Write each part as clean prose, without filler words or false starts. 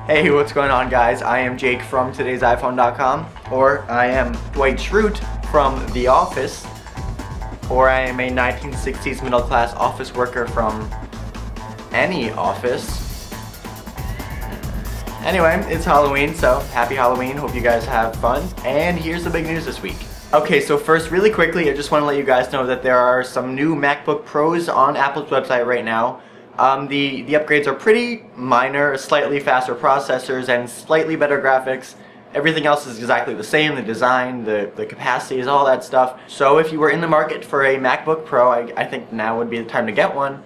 Hey, what's going on, guys? I am Jake from TodaysiPhone.com, or I am Dwight Schrute from The Office, or I am a 1960s middle-class office worker from any office. Anyway, it's Halloween, so happy Halloween. Hope you guys have fun. And here's the big news this week. Okay, so first, really quickly, I just want to let you guys know that there are some new MacBook Pros on Apple's website right now. The upgrades are pretty minor, slightly faster processors and slightly better graphics. Everything else is exactly the same, the design, the capacities, all that stuff. So if you were in the market for a MacBook Pro, I think now would be the time to get one.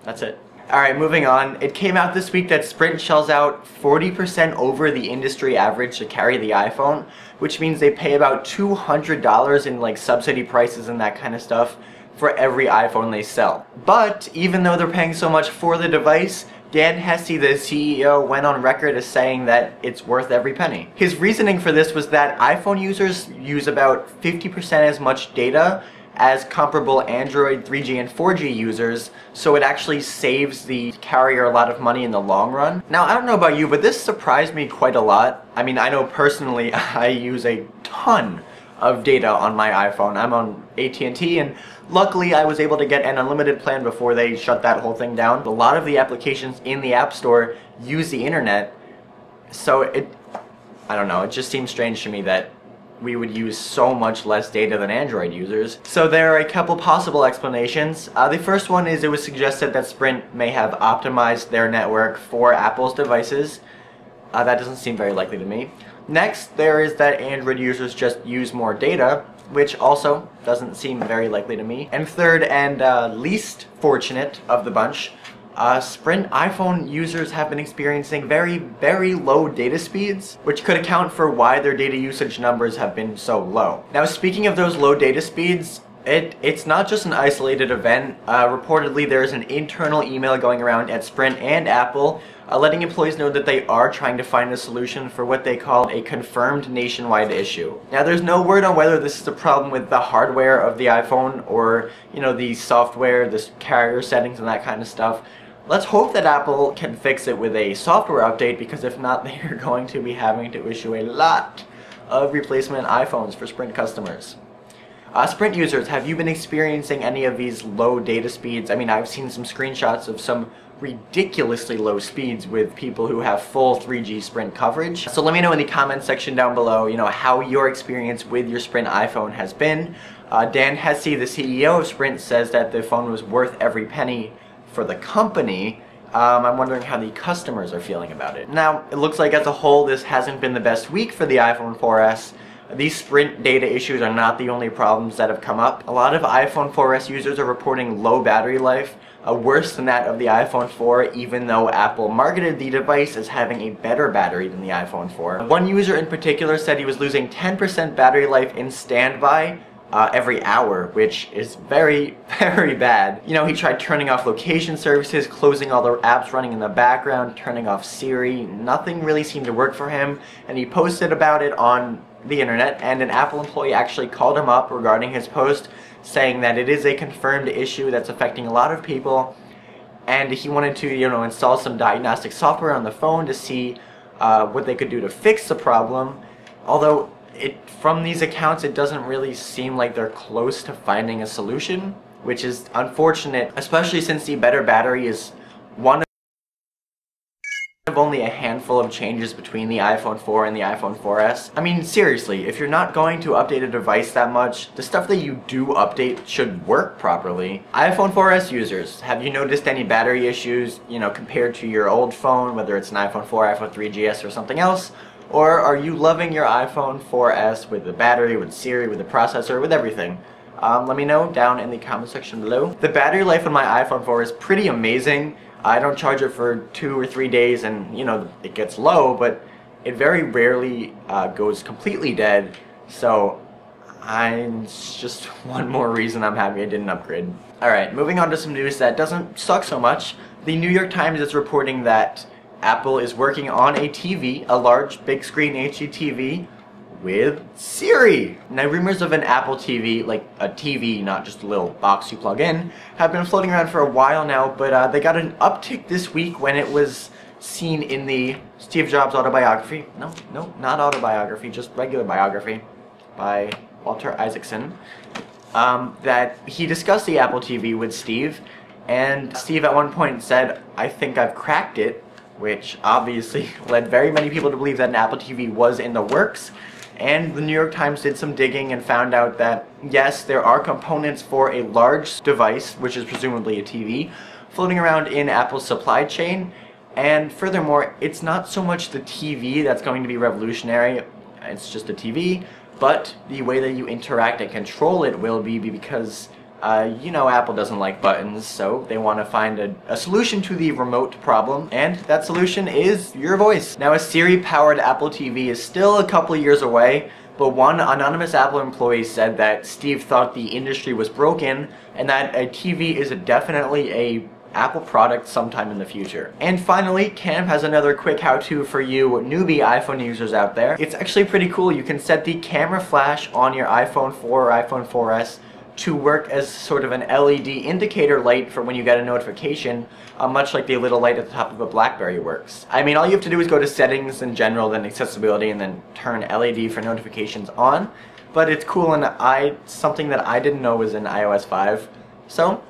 That's it. Alright, moving on. It came out this week that Sprint shells out 40% over the industry average to carry the iPhone, which means they pay about $200 in like subsidy prices and that kind of stuff for every iPhone they sell. But even though they're paying so much for the device, Dan Hesse, the CEO, went on record as saying that it's worth every penny. His reasoning for this was that iPhone users use about 50% as much data as comparable Android 3G and 4G users, so it actually saves the carrier a lot of money in the long run. Now, I don't know about you, but this surprised me quite a lot. I mean, I know personally I use a ton of data on my iPhone. I'm on AT&T, and luckily I was able to get an unlimited plan before they shut that whole thing down. A lot of the applications in the App Store use the internet, so I don't know, it just seems strange to me that we would use so much less data than Android users. So there are a couple possible explanations. The first one is it was suggested that Sprint may have optimized their network for Apple's devices. That doesn't seem very likely to me. Next, there is that Android users just use more data, which also doesn't seem very likely to me. And third, and least fortunate of the bunch, Sprint iPhone users have been experiencing very, very low data speeds, which could account for why their data usage numbers have been so low. Now, speaking of those low data speeds, it's not just an isolated event. Reportedly, there is an internal email going around at Sprint and Apple letting employees know that they are trying to find a solution for what they call a confirmed nationwide issue. Now, there's no word on whether this is a problem with the hardware of the iPhone or, you know, the software, the carrier settings and that kind of stuff. Let's hope that Apple can fix it with a software update, because if not, they are going to be having to issue a lot of replacement iPhones for Sprint customers. Sprint users, have you been experiencing any of these low data speeds? I mean, I've seen some screenshots of some ridiculously low speeds with people who have full 3G Sprint coverage. So let me know in the comments section down below, you know, how your experience with your Sprint iPhone has been. Dan Hesse, the CEO of Sprint, says that the phone was worth every penny for the company. I'm wondering how the customers are feeling about it. Now, it looks like as a whole this hasn't been the best week for the iPhone 4S. These Sprint data issues are not the only problems that have come up. A lot of iPhone 4S users are reporting low battery life, worse than that of the iPhone 4, even though Apple marketed the device as having a better battery than the iPhone 4. One user in particular said he was losing 10% battery life in standby every hour, which is very, very bad. You know, he tried turning off location services, closing all the apps running in the background, turning off Siri. Nothing really seemed to work for him, and he posted about it on the internet, and an Apple employee actually called him up regarding his post, saying that it is a confirmed issue that's affecting a lot of people, and he wanted to, you know, install some diagnostic software on the phone to see what they could do to fix the problem. Although from these accounts, it doesn't really seem like they're close to finding a solution, which is unfortunate, especially since the better battery is one of only a handful of changes between the iPhone 4 and the iPhone 4S. I mean, seriously, if you're not going to update a device that much, the stuff that you do update should work properly. iPhone 4S users, have you noticed any battery issues, you know, compared to your old phone, whether it's an iPhone 4, iPhone 3GS, or something else? Or are you loving your iPhone 4S with the battery, with Siri, with the processor, with everything? Let me know down in the comment section below. The battery life on my iPhone 4 is pretty amazing. I don't charge it for 2 or 3 days and, you know, it gets low, but it very rarely goes completely dead. So it's just one more reason I'm happy I didn't upgrade. Alright, moving on to some news that doesn't suck so much. The New York Times is reporting that Apple is working on a TV, a large big screen HD TV, with Siri. Now, rumors of an Apple TV, like a TV, not just a little box you plug in, have been floating around for a while now, but they got an uptick this week when it was seen in the Steve Jobs autobiography. No, not autobiography, just regular biography by Walter Isaacson. That he discussed the Apple TV with Steve, and Steve at one point said, "I think I've cracked it," which obviously led very many people to believe that an Apple TV was in the works. And the New York Times did some digging and found out that, yes, there are components for a large device, which is presumably a TV, floating around in Apple's supply chain. And furthermore, it's not so much the TV that's going to be revolutionary, it's just a TV, but the way that you interact and control it will be because, you know, Apple doesn't like buttons, so they want to find a solution to the remote problem, and that solution is your voice. Now, a Siri-powered Apple TV is still a couple years away, but one anonymous Apple employee said that Steve thought the industry was broken, and that a TV is definitely a Apple product sometime in the future. And finally, Cam has another quick how-to for you newbie iPhone users out there. It's actually pretty cool. You can set the camera flash on your iPhone 4 or iPhone 4S to work as sort of an LED indicator light for when you get a notification, much like the little light at the top of a BlackBerry works. I mean, all you have to do is go to settings in general, then accessibility, and then turn LED for notifications on. But it's cool, and something that I didn't know was in iOS 5. So,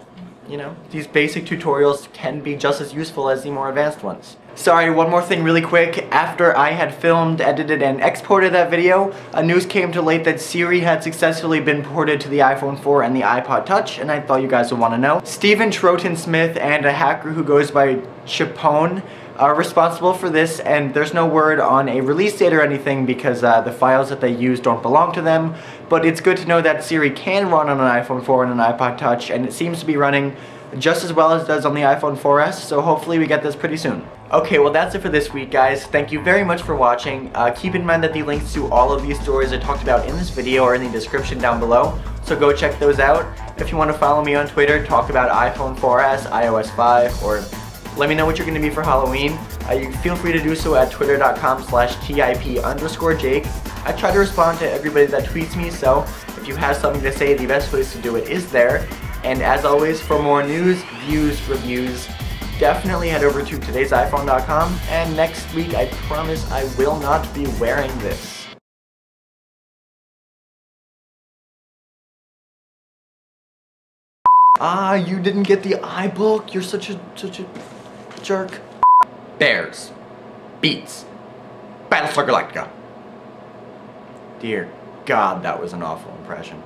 you know, these basic tutorials can be just as useful as the more advanced ones. Sorry, one more thing really quick. After I had filmed, edited, and exported that video, news came to light that Siri had successfully been ported to the iPhone 4 and the iPod Touch, and I thought you guys would want to know. Stephen Troughton-Smith and a hacker who goes by Chapone are responsible for this, and there's no word on a release date or anything because the files that they use don't belong to them, but it's good to know that Siri can run on an iPhone 4 and an iPod Touch, and it seems to be running just as well as it does on the iPhone 4S, so hopefully we get this pretty soon. Okay, well that's it for this week, guys. Thank you very much for watching. Keep in mind that the links to all of these stories I talked about in this video are in the description down below, so go check those out. If you want to follow me on Twitter, talk about iPhone 4S, iOS 5, or let me know what you're going to be for Halloween. You feel free to do so at twitter.com/TIP_Jake. I try to respond to everybody that tweets me, so if you have something to say, the best place to do it is there. And as always, for more news, views, reviews, definitely head over to TodaysiPhone.com, and next week I promise I will not be wearing this. You didn't get the iBook? You're such a jerk. Bears. Beats. Battlestar Galactica. Dear God, that was an awful impression.